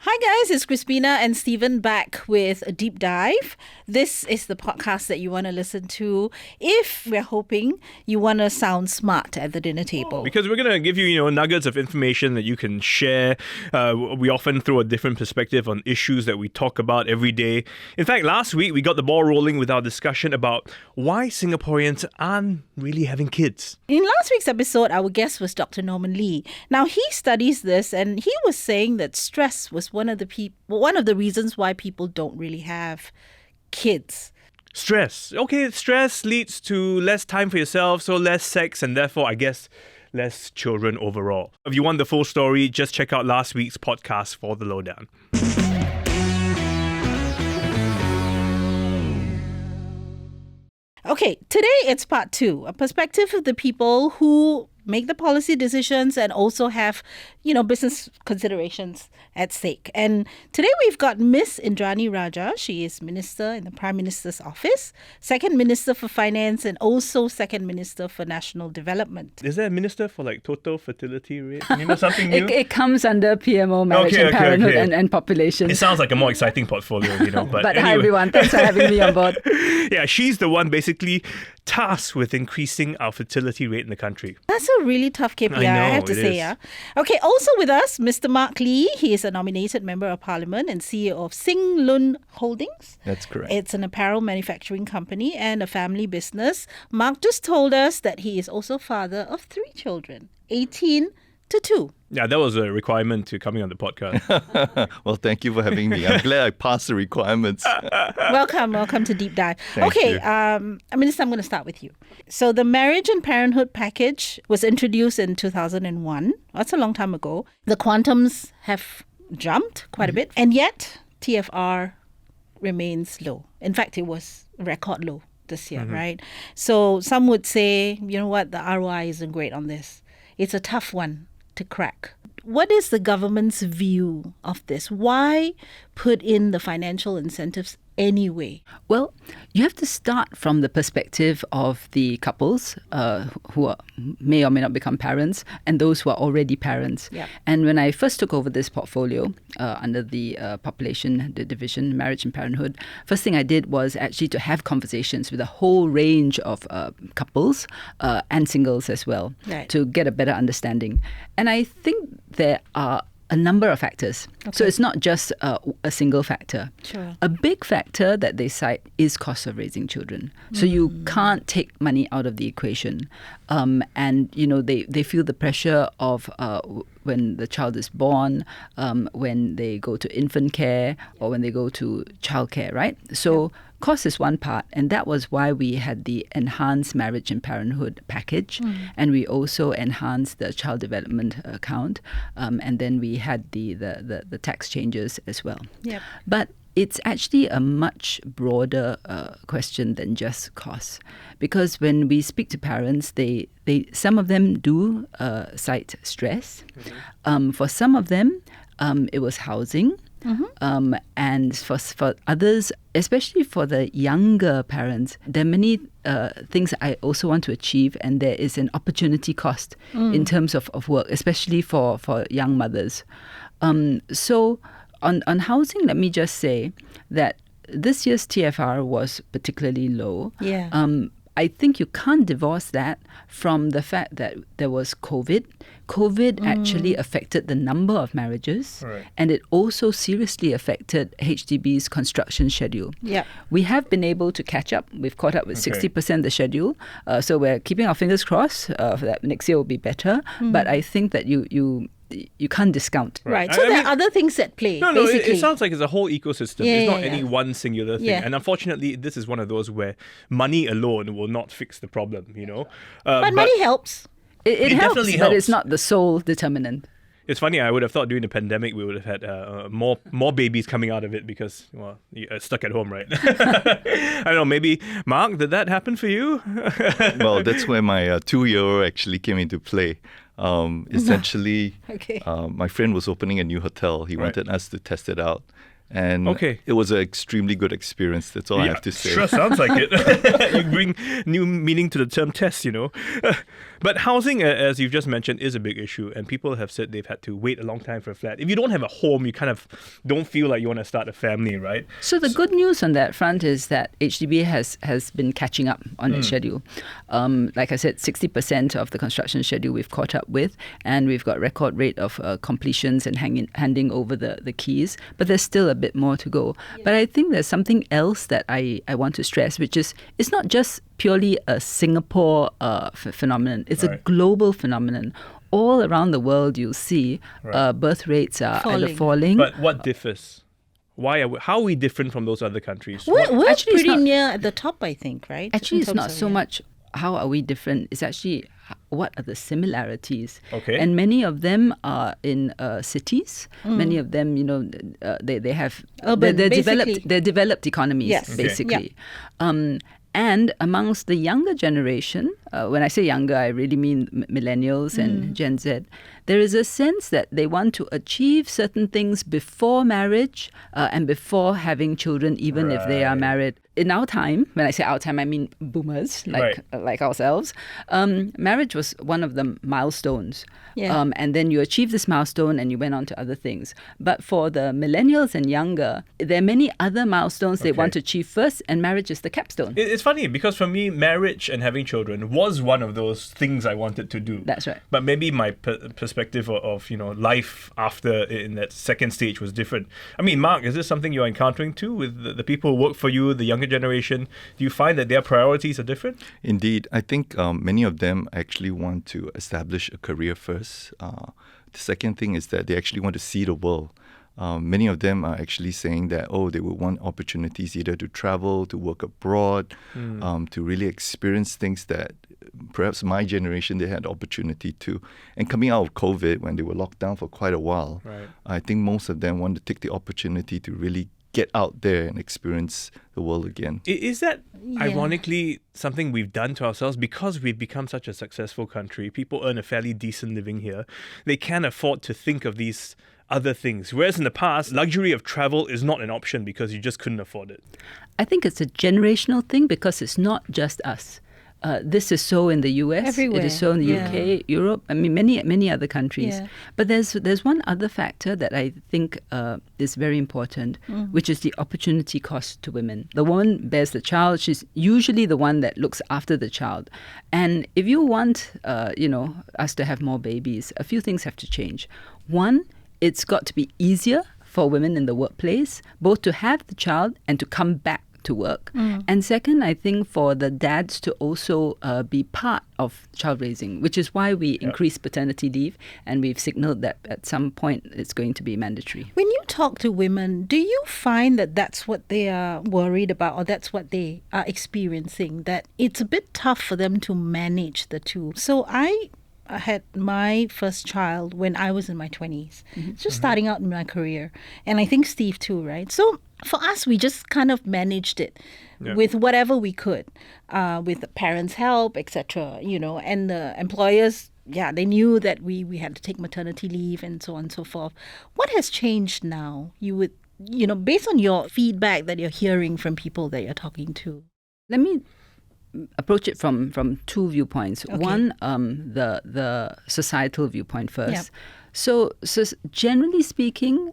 Hi guys, it's Crispina and Stephen back with a deep dive. This is the podcast that you want to listen to if we're hoping you want to sound smart at the dinner table. Because we're going to give you, nuggets of information that you can share. We often throw a different perspective on issues that we talk about every day. In fact, last week we got the ball rolling with our discussion about why Singaporeans aren't really having kids. In last week's episode, our guest was Dr. Norman Lee. Now, he studies this and he was saying that stress was one of the reasons why people don't really have kids. Stress. Okay, stress leads to less time for yourself, so less sex, and therefore, I guess, less children overall. If you want the full story, just check out last week's podcast for the lowdown. Okay, today it's part 2, a perspective of the people who make the policy decisions and also have, business considerations at stake. And today we've got Miss Indranee Rajah. She is Minister in the Prime Minister's Office, Second Minister for Finance, and also Second Minister for National Development. Is there a minister for total fertility rate? Something new? It comes under PMO, Marriage and Parenthood and Population. It sounds like a more exciting portfolio, But anyway. Hi everyone, thanks for having me on board. Yeah, she's the one basically tasked with increasing our fertility rate in the country. That's a really tough KPI, I have to say. Yeah. Okay, also with us, Mr. Mark Lee. He is a nominated Member of Parliament and CEO of Sing Lun Holdings. That's correct. It's an apparel manufacturing company and a family business. Mark just told us that he is also father of 3 children, 18 to 2. Yeah, that was a requirement to coming on the podcast. Well, thank you for having me. I'm glad I passed the requirements. Welcome to Deep Dive. Thank okay, you. Minister, I'm going to start with you. So the Marriage and Parenthood package was introduced in 2001. That's a long time ago. The quantums have jumped quite a bit, and yet TFR remains low. In fact, it was record low this year, right? So some would say, you know what, the ROI isn't great on this. It's a tough one to crack. What is the government's view of this? Why put in the financial incentives anyway? Well, you have to start from the perspective of the couples who may or may not become parents and those who are already parents. Yep. And when I first took over this portfolio under the population, the division, Marriage and Parenthood, first thing I did was actually to have conversations with a whole range of couples and singles as well, right, to get a better understanding. And I think there are a number of factors. Okay. So it's not just a single factor. Sure. A big factor that they cite is cost of raising children. So you can't take money out of the equation. And, they feel the pressure of when the child is born, when they go to infant care or when they go to childcare, right? So cost is one part, and that was why we had the enhanced marriage and parenthood package, and we also enhanced the child development account, and then we had the tax changes as well. Yep. But it's actually a much broader question than just cost, because when we speak to parents, they some of them do cite stress. For some of them, it was housing. And for others, especially for the younger parents, there are many things I also want to achieve, and there is an opportunity cost in terms of work, especially for young mothers. So on housing, let me just say that this year's TFR was particularly low. Yeah. I think you can't divorce that from the fact that there was COVID. COVID actually affected the number of marriages, right, and it also seriously affected HDB's construction schedule. Yeah. We have been able to catch up. We've caught up with 60% of the schedule. So we're keeping our fingers crossed that next year will be better. But I think that you can't discount. Right. So there are other things at play, basically. It sounds like it's a whole ecosystem. Yeah, it's not yeah, any one singular thing. Yeah. And unfortunately, this is one of those where money alone will not fix the problem, But money helps. It helps, definitely but helps. it's not the sole determinant. It's funny, I would have thought during the pandemic we would have had more babies coming out of it because, you're stuck at home, right? I don't know, maybe, Mark, did that happen for you? Well, that's where my 2-year-old actually came into play. Essentially, Okay. my friend was opening a new hotel. He Right. wanted us to test it out. And Okay. it was an extremely good experience. That's all I have to say. Sure, sounds like it. You bring new meaning to the term test, But housing, as you've just mentioned, is a big issue, and people have said they've had to wait a long time for a flat. If you don't have a home, you kind of don't feel like you want to start a family, right? So the good news on that front is that HDB has been catching up on its schedule. Like I said, 60% of the construction schedule we've caught up with, and we've got record rate of completions and handing over the keys. But there's still a bit more to go. Yeah. But I think there's something else that I want to stress, which is it's not just purely a Singapore phenomenon. It's a global phenomenon. All around the world, you'll see birth rates are either falling. But what differs? How are we different from those other countries? We're actually pretty near at the top, I think, right? Actually, it's not so much how are we different. It's actually what are the similarities. Okay. And many of them are in cities. Many of them, they have urban, they're developed economies, yes. basically. Yeah. And amongst the younger generation, when I say younger, I really mean millennials and Gen Z, there is a sense that they want to achieve certain things before marriage and before having children, even if they are married. In our time, when I say our time, I mean boomers like ourselves, marriage was one of the milestones. Yeah. And then you achieve this milestone and you went on to other things. But for the millennials and younger, there are many other milestones they want to achieve first, and marriage is the capstone. It's funny because for me, marriage and having children was one of those things I wanted to do. That's right. But maybe my perspective of life after in that second stage was different. I mean, Mark, is this something you're encountering too with the people who work for you, the younger generation? Do you find that their priorities are different? Indeed. I think many of them actually want to establish a career first. The second thing is that they actually want to see the world. Many of them are actually saying that, they would want opportunities either to travel, to work abroad, to really experience things that perhaps my generation, they had opportunity to. And coming out of COVID, when they were locked down for quite a while, I think most of them want to take the opportunity to really get out there and experience the world again. Is that ironically something we've done to ourselves because we've become such a successful country? People earn a fairly decent living here. They can afford to think of these other things. Whereas in the past, luxury of travel is not an option because you just couldn't afford it. I think it's a generational thing because it's not just us. This is so in the US. Everywhere. It is so in the UK, Europe. I mean, many other countries. Yeah. But there's one other factor that I think is very important, which is the opportunity cost to women. The woman bears the child. She's usually the one that looks after the child. And if you want, us to have more babies, a few things have to change. One, it's got to be easier for women in the workplace, both to have the child and to come back to work. And second, I think for the dads to also be part of child raising, which is why we increase paternity leave, and we've signaled that at some point it's going to be mandatory. When you talk to women, do you find that that's what they are worried about, or that's what they are experiencing, that it's a bit tough for them to manage the two? So I had my first child when I was in my 20s, just starting out in my career. And I think Steve too, right? So for us, we just kind of managed it with whatever we could, with the parents' help, etc. And the employers, they knew that we had to take maternity leave and so on and so forth. What has changed now? You would, based on your feedback that you're hearing from people that you're talking to. Let me approach it from two viewpoints. Okay. One, the societal viewpoint first. Yep. So generally speaking,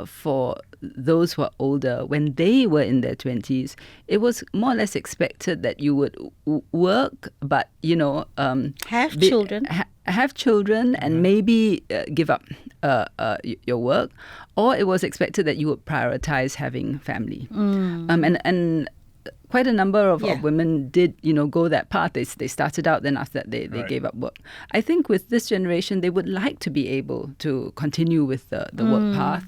for those who are older, when they were in their 20s, it was more or less expected that you would work, but have children, have children, and maybe give up your work, or it was expected that you would prioritize having family, and quite a number of women did, go that path. They started out, then after that they gave up work. I think with this generation, they would like to be able to continue with the work path,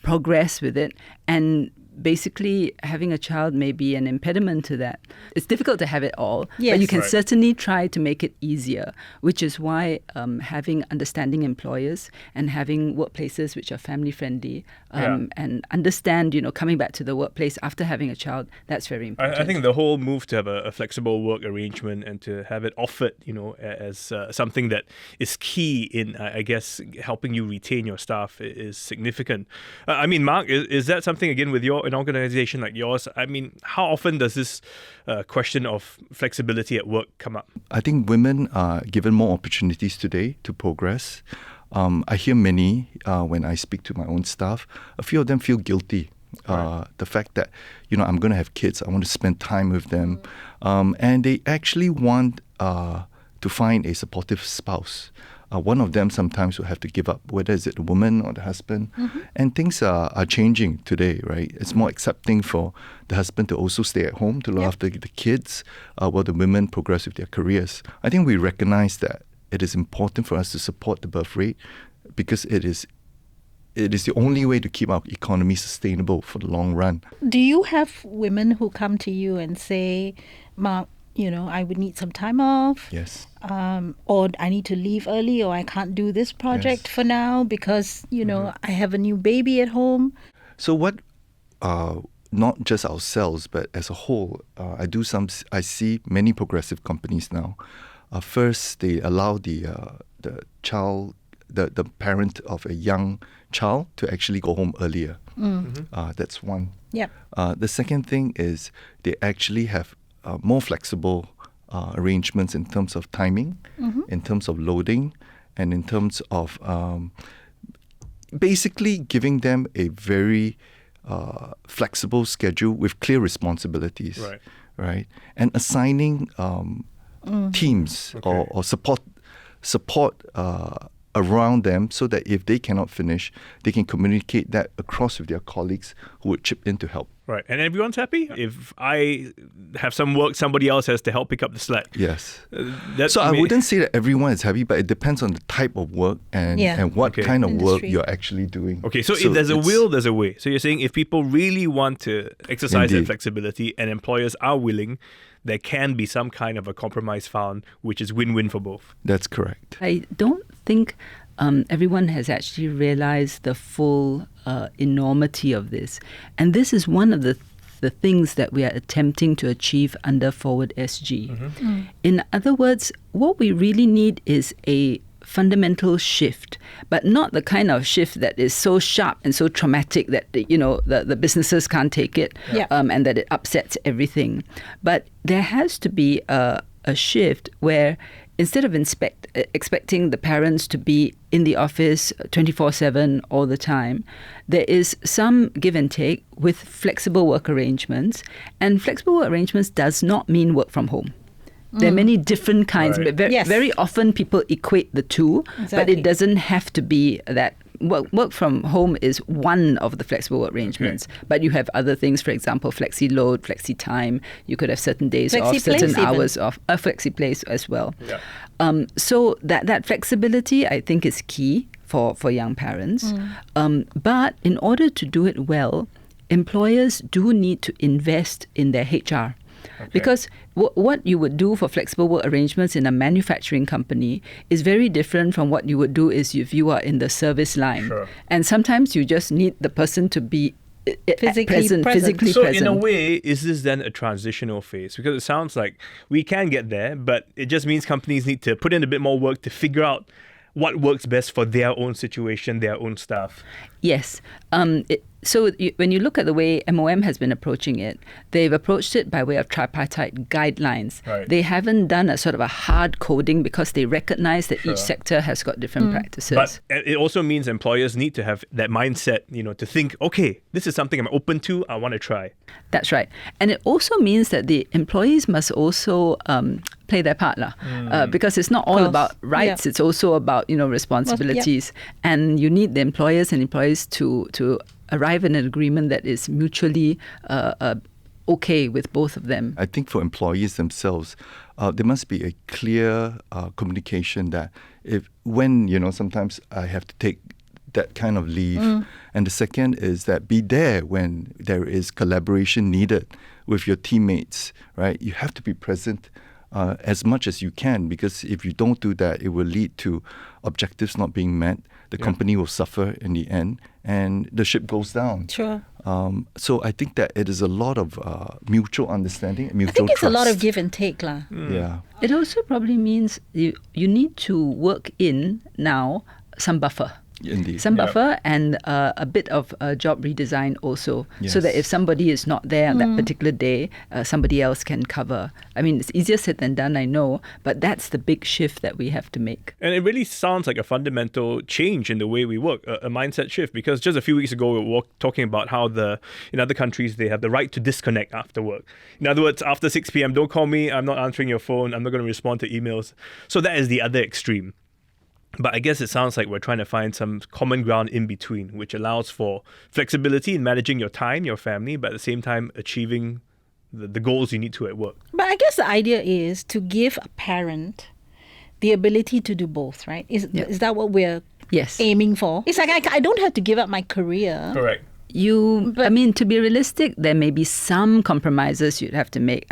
progress with it, and basically having a child may be an impediment to that. It's difficult to have it all, Yes. but you can Right. certainly try to make it easier, which is why having understanding employers and having workplaces which are family friendly and understand, coming back to the workplace after having a child, that's very important. I think the whole move to have a flexible work arrangement and to have it offered, as something that is key in, I guess, helping you retain your staff is significant. I mean, Mark, is that something, again, with an organization like yours? I mean, how often does this question of flexibility at work come up? I think women are given more opportunities today to progress. I hear many when I speak to my own staff. A few of them feel guilty. The fact that, I'm going to have kids, I want to spend time with them. And they actually want to find a supportive spouse. One of them sometimes will have to give up, whether it's the woman or the husband. And things are changing today, right? It's more accepting for the husband to also stay at home to look after the kids while the women progress with their careers. I think we recognize that it is important for us to support the birth rate because it is the only way to keep our economy sustainable for the long run. Do you have women who come to you and say, Mark, I would need some time off? Yes. Or I need to leave early, or I can't do this project for now because, I have a new baby at home. So what, not just ourselves, but as a whole, I see many progressive companies now. First, they allow the child, the parent of a young child to actually go home earlier. That's one. Yep. The second thing is they actually have more flexible arrangements in terms of timing, in terms of loading, and in terms of basically giving them a very flexible schedule with clear responsibilities, right? And assigning teams or support around them so that if they cannot finish, they can communicate that across with their colleagues who would chip in to help. Right. And everyone's happy? If I have some work, somebody else has to help pick up the slack. Yes. I wouldn't say that everyone is happy, but it depends on the type of work and what kind of work you're actually doing. Okay, so if there's a will, there's a way. So you're saying if people really want to exercise that flexibility and employers are willing, there can be some kind of a compromise found, which is win-win for both. That's correct. I don't think everyone has actually realized the full enormity of this. And this is one of the things that we are attempting to achieve under Forward SG. In other words, what we really need is a fundamental shift, but not the kind of shift that is so sharp and so traumatic that the businesses can't take it and that it upsets everything. But there has to be a shift where instead of expecting the parents to be in the office 24/7 all the time, there is some give and take with flexible work arrangements. And flexible work arrangements does not mean work from home. There are many different kinds. Right. But very often people equate the two, but it doesn't have to be that. Work from home is one of the flexible work arrangements, but you have other things, for example, flexi load, flexi time. You could have certain days off, certain hours off, a flexi place as well. Yeah. So that flexibility, I think, is key for young parents. But in order to do it well, employers do need to invest in their HR. Because what you would do for flexible work arrangements in a manufacturing company is very different from what you would do if you are in the service line. Sure. And sometimes you just need the person to be physically present. So in a way, is this then a transitional phase? Because it sounds like we can get there, but it just means companies need to put in a bit more work to figure out what works best for their own situation, their own staff. Yes. When you look at the way MOM has been approaching it, they've approached it by way of tripartite guidelines. Right. They haven't done a sort of a hard coding because they recognize that each sector has got different practices. But it also means employers need to have that mindset, to think, okay, this is something I'm open to, I want to try. That's right. And it also means that the employees must also play their part because it's not all about rights, it's also about responsibilities. And you need the employers and employees to arrive in an agreement that is mutually okay with both of them. I think for employees themselves, there must be a clear communication that when sometimes I have to take that kind of leave. And the second is that be there when there is collaboration needed with your teammates, right? You have to be present as much as you can, because if you don't do that, it will lead to objectives not being met. The company will suffer in the end, and the ship goes down. Sure. So I think that it is a lot of mutual understanding, mutual I think it's trust. a lot of give and take, lah. Yeah. It also probably means you need to work in now some buffer. Indeed. Some buffer and a bit of job redesign also, so that Yes. if somebody is not there on that particular day, somebody else can cover. I mean, it's easier said than done, I know, but that's the big shift that we have to make. And it really sounds like a fundamental change in the way we work, a mindset shift. Because just a few weeks ago, we were talking about how in other countries, they have the right to disconnect after work. In other words, after 6 p.m., don't call me, I'm not answering your phone, I'm not going to respond to emails. So that is the other extreme. But I guess it sounds like we're trying to find some common ground in between, which allows for flexibility in managing your time, your family, but at the same time achieving the goals you need to at work. But I guess the idea is to give a parent the ability to do both, right? Is that what we're Yes. aiming for? It's like I don't have to give up my career. Correct. I mean, to be realistic, there may be some compromises you'd have to make.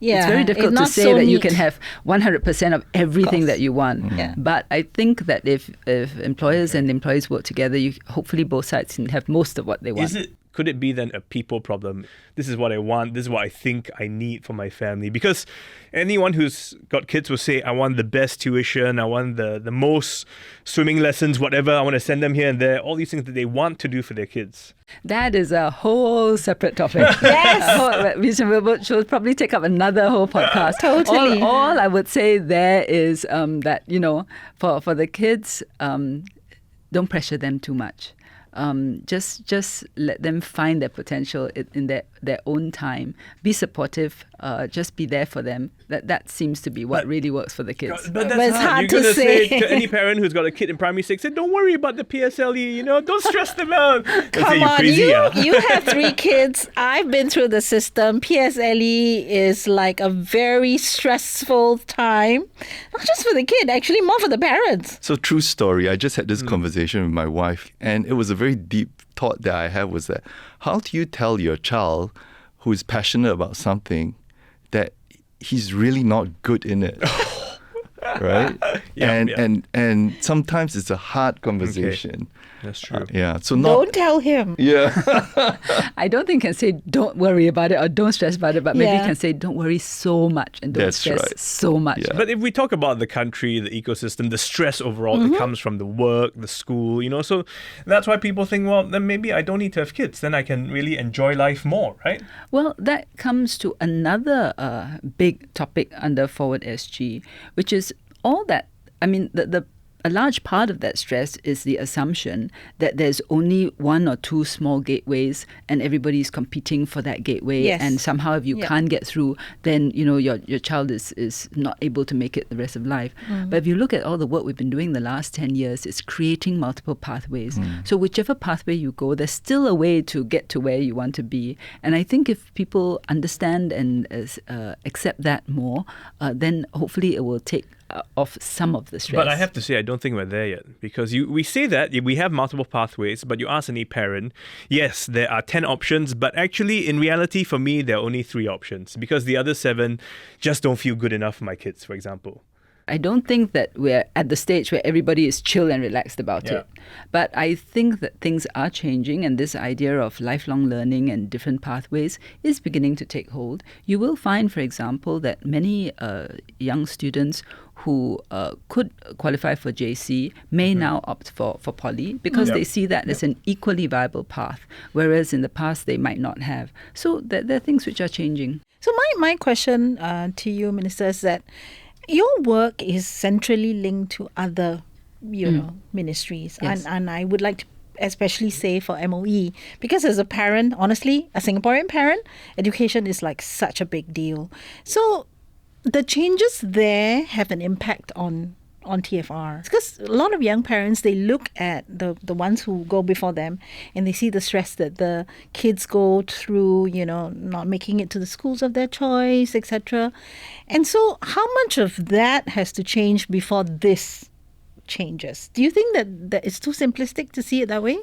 It's very difficult it's to not say so that you neat. can have 100% of everything that you want. Yeah. But I think that if employers and employees work together, hopefully both sides can have most of what they want. Could it be then a people problem? This is what I want. This is what I think I need for my family. Because anyone who's got kids will say, I want the best tuition. I want the most swimming lessons, whatever. I want to send them here and there. All these things that they want to do for their kids. That is a whole separate topic. Yes. Which will probably take up another whole podcast. Totally. All I would say there is that, for the kids, don't pressure them too much. Just let them find their potential in their own time. Be supportive. Just be there for them. That seems to be what really works for the kids. But that's But it's hard You're to gonna say say. to any parent who's got a kid in primary 6, say, don't worry about the PSLE, don't stress them out. They'll say, Come "You on, crazy, you have 3 kids. I've been through the system. PSLE is like a very stressful time. Not just for the kid, actually more for the parents. So true story. I just had this conversation with my wife, and it was a very deep thought that I had, was that how do you tell your child who is passionate about something that he's really not good in it? Right? And sometimes it's a hard conversation. That's true. So Don't tell him. Yeah. I don't think can say don't worry about it or don't stress about it, but maybe Yeah. can say don't worry so much and don't That's stress right. so much. Yeah. But if we talk about the country, the ecosystem, the stress overall that comes from the work, the school, so that's why people think, well, then maybe I don't need to have kids. Then I can really enjoy life more, right? Well, that comes to another big topic under Forward SG, which is all that. I mean, a large part of that stress is the assumption that there's only 1 or 2 small gateways and everybody's competing for that gateway. Yes. And somehow if you can't get through, then, your child is not able to make it the rest of life. But if you look at all the work we've been doing the last 10 years, it's creating multiple pathways. So whichever pathway you go, there's still a way to get to where you want to be. And I think if people understand and accept that more, then hopefully it will take off some of the stress. But I have to say, I don't think we're there yet, because we say that we have multiple pathways, but you ask any parent, yes, there are 10 options, but actually in reality for me, there are only 3 options, because the other 7 just don't feel good enough for my kids, for example. I don't think that we're at the stage where everybody is chill and relaxed about it. But I think that things are changing, and this idea of lifelong learning and different pathways is beginning to take hold. You will find, for example, that many young students who could qualify for JC may now opt for poly because they see that as an equally viable path, whereas in the past they might not have. So there are things which are changing. So my question to you, Minister, is that your work is centrally linked to other, ministries. Yes. And I would like to especially say for MOE, because as a parent, honestly, a Singaporean parent, education is like such a big deal. So the changes there have an impact on TFR. Because a lot of young parents, they look at the ones who go before them and they see the stress that the kids go through, not making it to the schools of their choice, etc. And so how much of that has to change before this changes. Do you think that it's too simplistic to see it that way?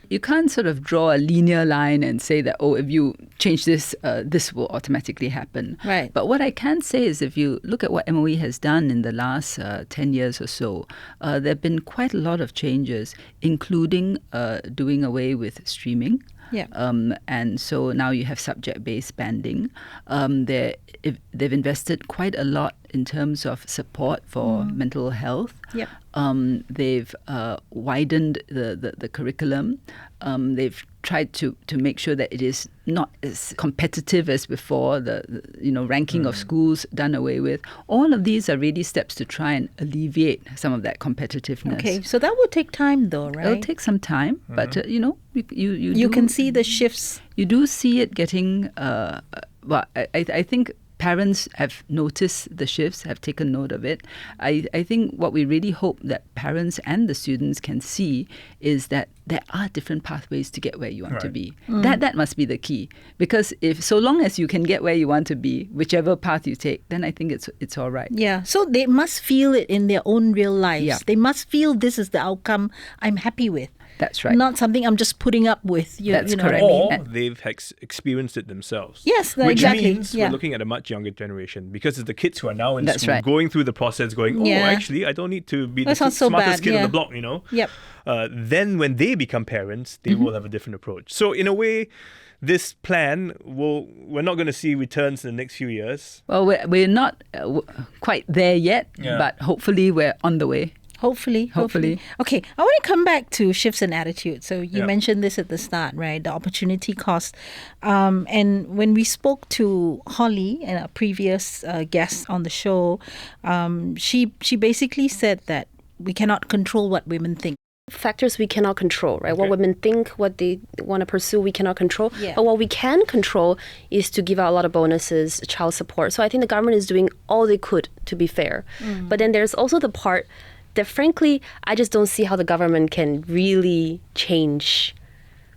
You can't sort of draw a linear line and say that, oh, if you change this, this will automatically happen. Right. But what I can say is if you look at what MOE has done in the last 10 years or so, there have been quite a lot of changes, including doing away with streaming. Yeah. And so now you have subject-based banding. They've invested quite a lot in terms of support for mental health. Yep. They've widened the curriculum. They've tried to make sure that it is not as competitive as before. The ranking of schools done away with. All of these are really steps to try and alleviate some of that compettiveness. Okay, so that would take time, though, right? It'll take some time, but You can see the shifts. You do see it getting. I think parents have noticed the shifts, have taken note of it. I think what we really hope that parents and the students can see is that there are different pathways to get where you want to be. That must be the key. Because if so long as you can get where you want to be, whichever path you take, then I think it's all right. Yeah, so they must feel it in their own real lives. Yeah. They must feel this is the outcome I'm happy with. That's right. Not something I'm just putting up with. That's you know correct. What I mean? Or they've experienced it themselves. Yes, which exactly. means Yeah. we're looking at a much younger generation because it's the kids who are now in That's school right. going through the process going, Yeah. actually, I don't need to be That's the not so smartest bad, kid on yeah. the block, you know? Yep. Then when they become parents, they will have a different approach. So in a way, this plan we're not going to see returns in the next few years. Well, we're not quite there yet, Yeah. but hopefully we're on the way. Hopefully. Okay, I want to come back to shifts in attitude. So you Yeah. mentioned this at the start, right? The opportunity cost. And when we spoke to Holly, and a previous guest on the show, she basically said that we cannot control what women think. Factors we cannot control, right? What Okay. women think, what they want to pursue, we cannot control. Yeah. But what we can control is to give out a lot of bonuses, child support. So I think the government is doing all they could to be fair. But then there's also the part that, frankly, I just don't see how the government can really change,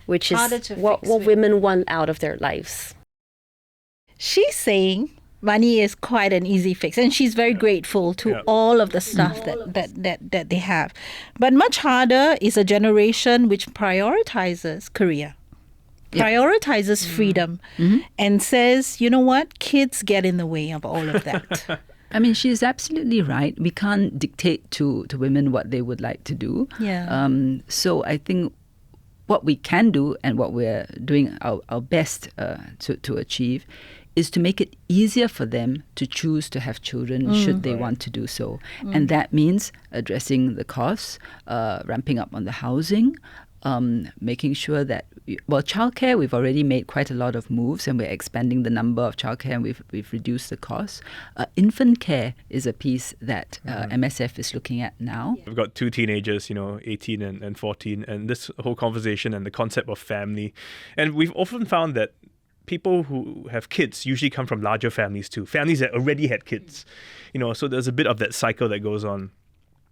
which is Harder to what fix with. women want out of their lives. She's saying money is quite an easy fix, and she's very grateful to Yeah. all of the stuff that they have. But much harder is a generation which prioritizes career, prioritizes freedom, and says, you know what, kids get in the way of all of that. I mean, she's absolutely right. We can't dictate to women what they would like to do. Yeah. So I think what we can do and what we're doing our best to achieve is to make it easier for them to choose to have children should they want to do so. And that means addressing the costs, ramping up on the housing, making sure that, childcare, we've already made quite a lot of moves and we're expanding the number of childcare and we've reduced the costs. Infant care is a piece that MSF is looking at now. We've got two teenagers, 18 and 14, and this whole conversation and the concept of family. And we've often found that people who have kids usually come from larger families too, families that already had kids. So there's a bit of that cycle that goes on.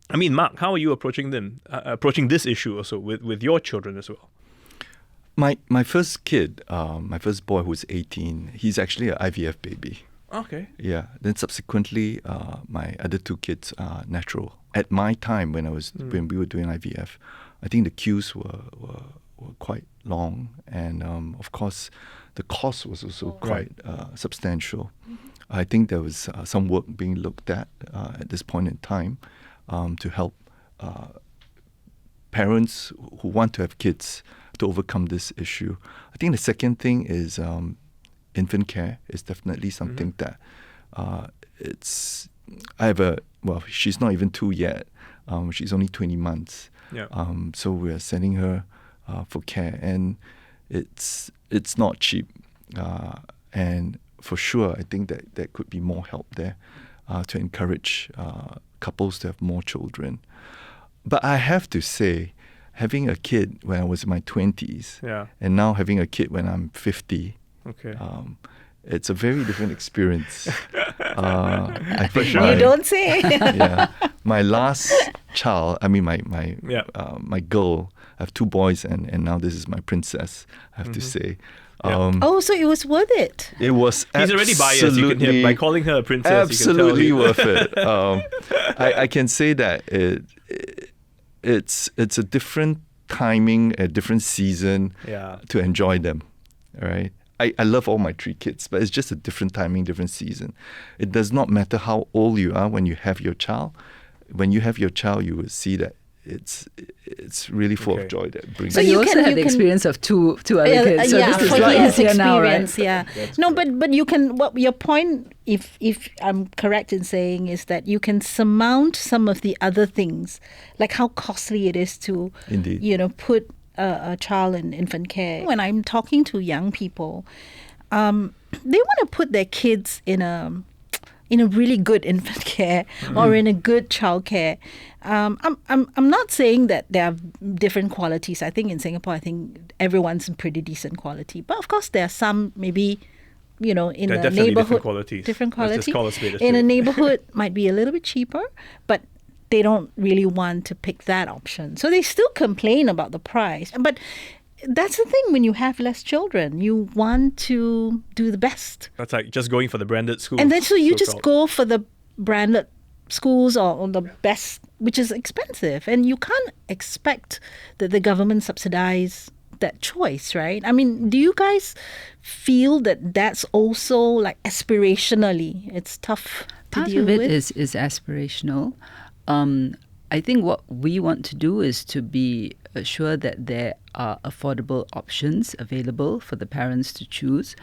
I mean, Mark, how are you approaching this issue also with your children as well? My first kid, my first boy who's 18, he's actually an IVF baby. Okay. Yeah. Then subsequently, my other two kids are natural. At my time, when we were doing IVF, I think the queues were quite long, and of course, the cost was also quite substantial. I think there was some work being looked at this point in time to help parents who want to have kids to overcome this issue. I think the second thing is infant care is definitely something that she's not even 2 yet. She's only 20 months. Yeah. So we're sending her for care, and it's not cheap. And for sure, I think that there could be more help there to encourage couples to have more children. But I have to say, having a kid when I was in my 20s and now having a kid when I'm 50, Okay. it's a very different experience. I think sure. You don't say. yeah, my last child, I mean Yeah. my girl, I have two boys, and now this is my princess, I have to say. So it was worth it. It was He's already biased. You can hear by calling her a princess. absolutely You can tell worth it. I can say that it's a different timing, a different season Yeah. to enjoy them. All right. I love all my three kids, but it's just a different timing, different season. It does not matter how old you are when you have your child. When you have your child, you will see that it's really full Okay. of joy that brings. But So you you also can- have you the can- experience of two other kids, so yeah, this is for a lot his easier now, right? experience, yeah. That's No, good. but you can. What your point, if I'm correct in saying, is that you can surmount some of the other things, like how costly it is to, Indeed. put a child in infant care. When I'm talking to young people, they want to put their kids in a really good infant care or in a good child care. I'm not saying that there are different qualities. I think in Singapore, I think everyone's in pretty decent quality. But of course, there are some maybe, in There are the definitely neighborhood, different qualities. different Let's just quality. call a spade a In a spade. neighborhood, might be a little bit cheaper, but they don't really want to pick that option. So they still complain about the price. But that's the thing, when you have less children, you want to do the best. That's like just going for the branded school. And then so you just so-called. go for the branded schools or the best, which is expensive. And you can't expect that the government subsidize that choice, right? I mean, do you guys feel that that's also like aspirationally, it's tough to Part deal of it with? is aspirational. I think what we want to do is to be sure that there are affordable options available for the parents to choose.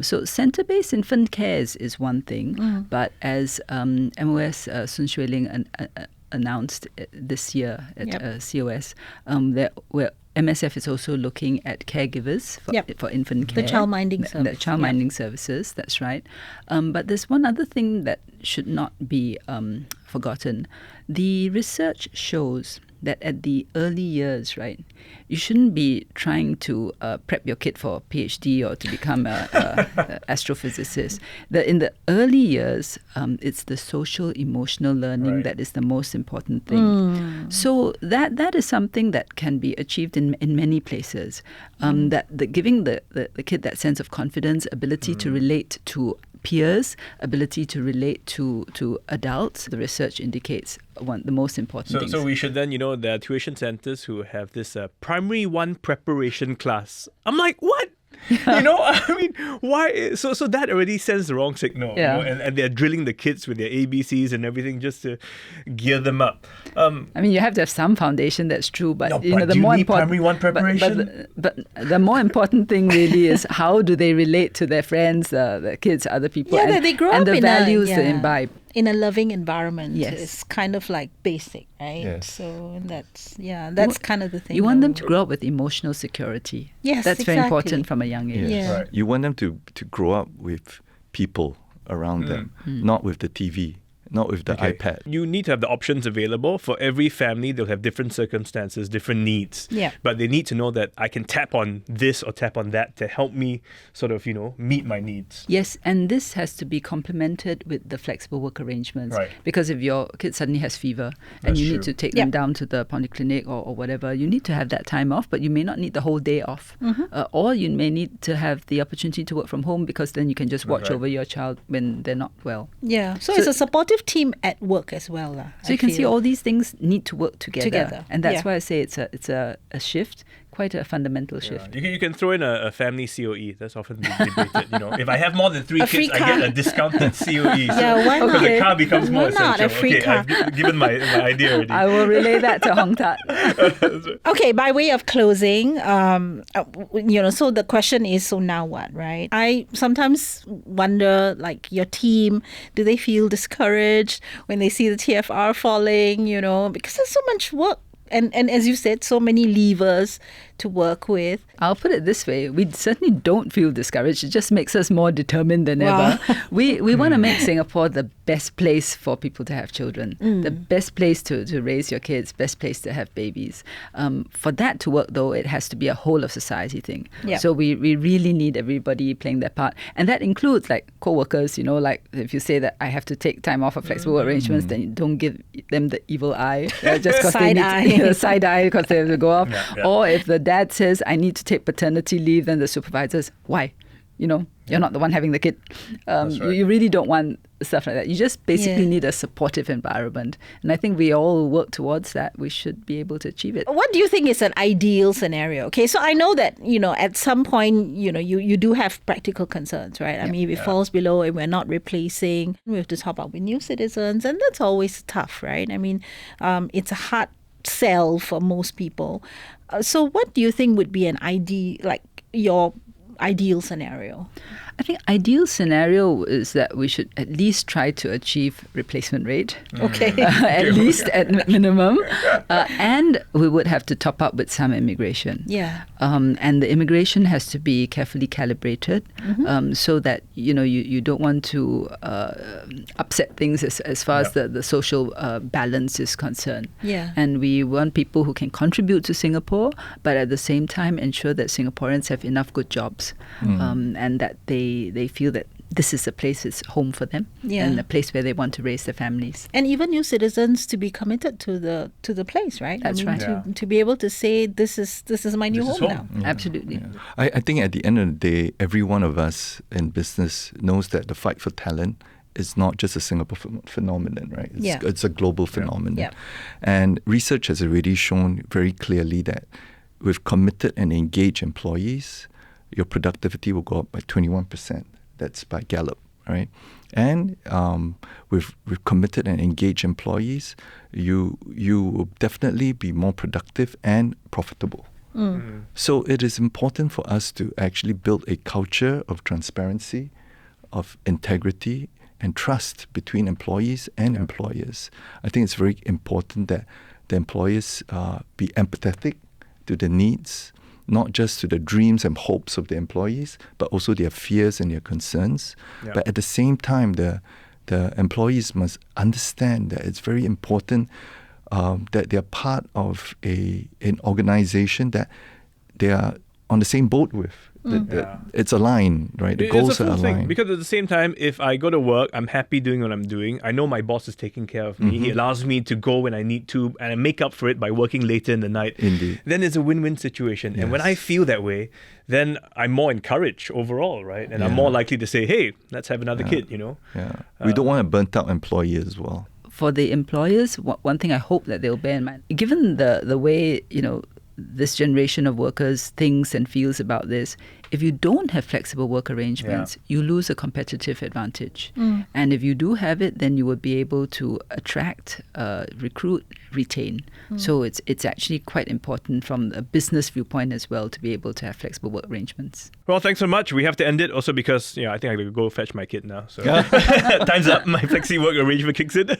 So centre-based infant care is one thing, but as MOS Sun Xueling announced this year at COS, that MSF is also looking at caregivers for infant care. The childminding The service. childminding services, that's right. But there's one other thing that should not be forgotten. The research shows that at the early years, right, you shouldn't be trying to prep your kid for a PhD or to become a astrophysicist. In the early years, it's the social emotional learning Right. that is the most important thing. So that is something that can be achieved in many places. Giving the kid that sense of confidence, ability to relate to peers, ability to relate to adults, the research indicates the most important things. So we should then, there are tuition centers who have this primary one preparation class. I'm like, what? I mean, why? So that already sends the wrong signal. Yeah. And they're drilling the kids with their ABCs and everything just to gear them up. I mean, you have to have some foundation, that's true, but No, the but do you more need important primary one preparation? But the more important thing really is how do they relate to their friends, the kids, other people, Yeah, and, that they grow and up the in values they yeah, imbibe. in a loving environment. Yes. It's kind of like basic, right? Yes. So that's kind of the thing. You want that them we- to grow up with emotional security. Yes, that's very exactly. important from a young age. Yeah. Right. You want them to grow up with people around them, not with the TV, not with the Okay. iPad. You need to have the options available. For every family, they'll have different circumstances, different needs. Yeah. But they need to know that I can tap on this or tap on that to help me sort of, meet my needs. Yes, and this has to be complemented with the flexible work arrangements. Right. Because if your kid suddenly has fever and That's you true. need to take Yep. them down to the polyclinic or whatever, you need to have that time off, but you may not need the whole day off. Or you may need to have the opportunity to work from home because then you can just watch Right. over your child when they're not well. Yeah. So it's a supportive team at work as well. So you can see all these things need to work together. And that's yeah. why I say it's a shift, quite a fundamental shift. You can throw in a family COE. That's often been debated. If I have more than 3 A kids, free I car. get a discounted COE. So, Yeah, why because not? the car becomes more Why not? essential. A free okay, car. I've given my idea already. I will relay that to Hong Tat. Okay, by way of closing, so the question is, so now what, right? I sometimes wonder, like your team, do they feel discouraged when they see the TFR falling, because there's so much work. And as you said, so many levers to work with? I'll put it this way. We certainly don't feel discouraged. It just makes us more determined than ever. We want to make Singapore the best place for people to have children, the best place to raise your kids, best place to have babies. For that to work, though, it has to be a whole of society thing. Yeah. So we really need everybody playing their part. And that includes like co-workers, like if you say that I have to take time off of flexible work arrangements, then you don't give them the evil eye. Just because they need side eye because they have to go off. Yeah. Or if the dad says, I need to take paternity leave, then the supervisors, why? You're not the one having the kid. Right. You really don't want stuff like that. You just basically need a supportive environment. And I think we all work towards that. We should be able to achieve it. What do you think is an ideal scenario? Okay, so I know that, at some point, you do have practical concerns, right? I mean, if it falls below and we're not replacing, we have to top up with new citizens. And that's always tough, right? I mean, it's a hard sell for most people. So what do you think would be your ideal scenario? I think ideal scenario is that we should at least try to achieve replacement rate. Okay. At least at minimum. And we would have to top up with some immigration. Yeah. And the immigration has to be carefully calibrated so that, you don't want to upset things as far as the social balance is concerned. Yeah. And we want people who can contribute to Singapore, but at the same time ensure that Singaporeans have enough good jobs and that they feel that this is a place that's home for them and a place where they want to raise their families. And even new citizens to be committed to the place, right? That's right. To be able to say this is my new home now. Yeah. Absolutely. Yeah. I think at the end of the day, every one of us in business knows that the fight for talent is not just a Singapore phenomenon, right? It's a global phenomenon. Yeah. And research has already shown very clearly that with committed and engaged employees, your productivity will go up by 21%. That's by Gallup, right? And with committed and engaged employees, you will definitely be more productive and profitable. So it is important for us to actually build a culture of transparency, of integrity, and trust between employees and employers. I think it's very important that the employers be empathetic to the needs, not just to the dreams and hopes of the employees, but also their fears and their concerns. Yeah. But at the same time, the employees must understand that it's very important that they're part of an organization that they are on the same boat with. It's aligned, right? The goals are aligned. Because at the same time, if I go to work, I'm happy doing what I'm doing. I know my boss is taking care of me. He allows me to go when I need to, and I make up for it by working later in the night. Indeed. Then it's a win-win situation. And when I feel that way, then I'm more encouraged overall, right? And I'm more likely to say, hey, let's have another kid, Yeah. We don't want a burnt-out employee as well. For the employers, one thing I hope that they'll bear in mind, given the way, this generation of workers thinks and feels about this, if you don't have flexible work arrangements, you lose a competitive advantage. And if you do have it, then you will be able to attract, recruit, retain. So it's actually quite important from a business viewpoint as well to be able to have flexible work arrangements. Well, thanks so much. We have to end it also because, I think I gotta go fetch my kid now. So time's up. My flexi work arrangement kicks in.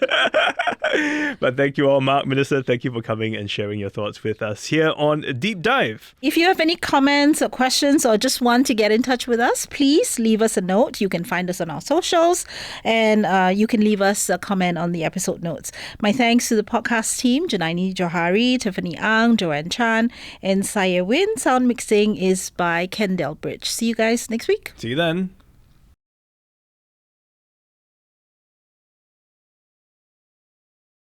But thank you all, Mark, Minister. Thank you for coming and sharing your thoughts with us here on Deep Dive. If you have any comments or questions or just want to get in touch with us, please leave us a note. You can find us on our socials and you can leave us a comment on the episode notes. My thanks to the podcast team, Indranee Johari, Tiffany Ang, Joanne Chan, and Saya Win. Sound mixing is by Ken Delbridge. See you guys next week. See you then.